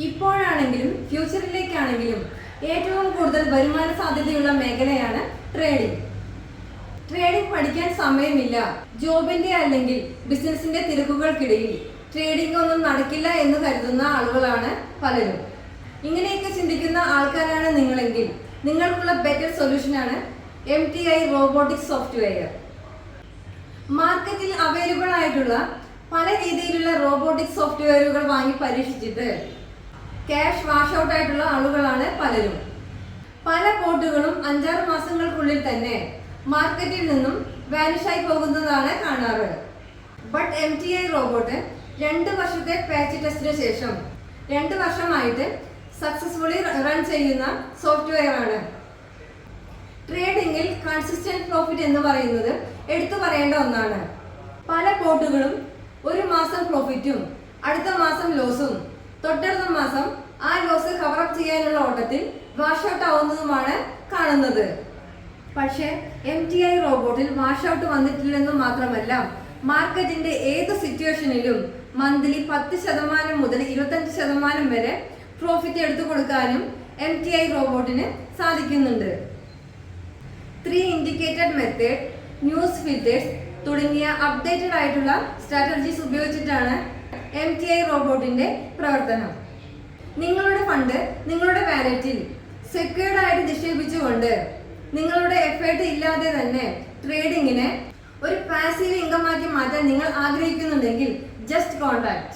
ഇപ്പോഴാണെങ്കിലും ഫ്യൂച്ചറിലേക്കാണെങ്കിലും ഏറ്റവും കൂടുതൽ വരുമാന സാധ്യതയുള്ള മേഖലയാണ് ട്രേഡിംഗ്. ട്രേഡിംഗ് പഠിക്കാൻ സമയമില്ല, ജോബിന്റെ അല്ലെങ്കിൽ ബിസിനസിന്റെ തിരക്കുകൾക്കിടയിൽ ട്രേഡിംഗ് ഒന്നും നടക്കില്ല എന്ന് കരുതുന്ന ആളുകളാണ് പലരും. ഇങ്ങനെയൊക്കെ ചിന്തിക്കുന്ന ആൾക്കാരാണ് നിങ്ങളെങ്കിൽ നിങ്ങൾക്കുള്ള ബെറ്റർ സൊല്യൂഷനാണ് MTI റോബോട്ടിക് സോഫ്റ്റ്വെയർ. മാർക്കറ്റിൽ അവൈലബിൾ ആയിട്ടുള്ള പല രീതിയിലുള്ള റോബോട്ടിക് സോഫ്റ്റ്വെയറുകൾ വാങ്ങി പരീക്ഷിച്ചിട്ട് ക്യാഷ് വാഷ് ഔട്ട് ആയിട്ടുള്ള ആളുകളാണ് പലരും. പല ബോട്ടുകളും 5-6 മാസങ്ങൾക്കുള്ളിൽ തന്നെ മാർക്കറ്റിൽ നിന്നും വാനിഷായി പോകുന്നതാണ് കാണാറ്. ബട്ട് MTI റോബോട്ട് 2 വർഷത്തെ പാച്ച് ടെസ്റ്റിന് ശേഷം 2 വർഷമായിട്ട് സക്സസ്ഫുള്ളി റൺ ചെയ്യുന്ന സോഫ്റ്റ്വെയർ ആണ്. ട്രേഡിംഗിൽ കൺസിസ്റ്റന്റ് പ്രോഫിറ്റ് എന്ന് പറയുന്നത് എടുത്തു പറയേണ്ട ഒന്നാണ്. പല ബോട്ടുകളും ഒരു മാസം പ്രോഫിറ്റും അടുത്ത മാസം ലോസും തൊട്ടടുത്ത മാസം ആ ലോസ് കവറപ്പ് ചെയ്യാനുള്ള ഓട്ടത്തിൽ വാഷ് ഔട്ട് ആവുന്നതുമാണ് കാണുന്നത്. പക്ഷേ MTI റോബോട്ടിൽ വാഷ് ഔട്ട് വന്നിട്ടില്ലെന്ന് മാത്രമല്ല, മാർക്കറ്റിന്റെ ഏത് സിറ്റുവേഷനിലും മന്ത്ലി 10% മുതൽ 25% വരെ പ്രോഫിറ്റ് എടുത്തു കൊടുക്കാനും MTI റോബോട്ടിന് സാധിക്കുന്നുണ്ട്. 3 ഇൻഡിക്കേറ്റഡ് മെത്തേഡ്, ന്യൂസ് ഫിൽറ്റേഴ്സ് തുടങ്ങിയ അപ്ഡേറ്റഡ് ആയിട്ടുള്ള സ്ട്രാറ്റജീസ് ഉപയോഗിച്ചിട്ടാണ് MTI റോബോട്ടിന്റെ പ്രവർത്തനം. നിങ്ങളുടെ ഫണ്ട് നിങ്ങളുടെ വാലറ്റിൽ സെക്യൂർഡ് ആയിട്ട് നിക്ഷേപിച്ചുകൊണ്ട് നിങ്ങളുടെ എഫേർട്ട് ഇല്ലാതെ തന്നെ ട്രേഡിങ്ങിനെ ഒരു പാസീവ് ഇൻകം ആക്കി മാറ്റാൻ നിങ്ങൾ ആഗ്രഹിക്കുന്നുണ്ടെങ്കിൽ ജസ്റ്റ് കോൺടാക്ട്.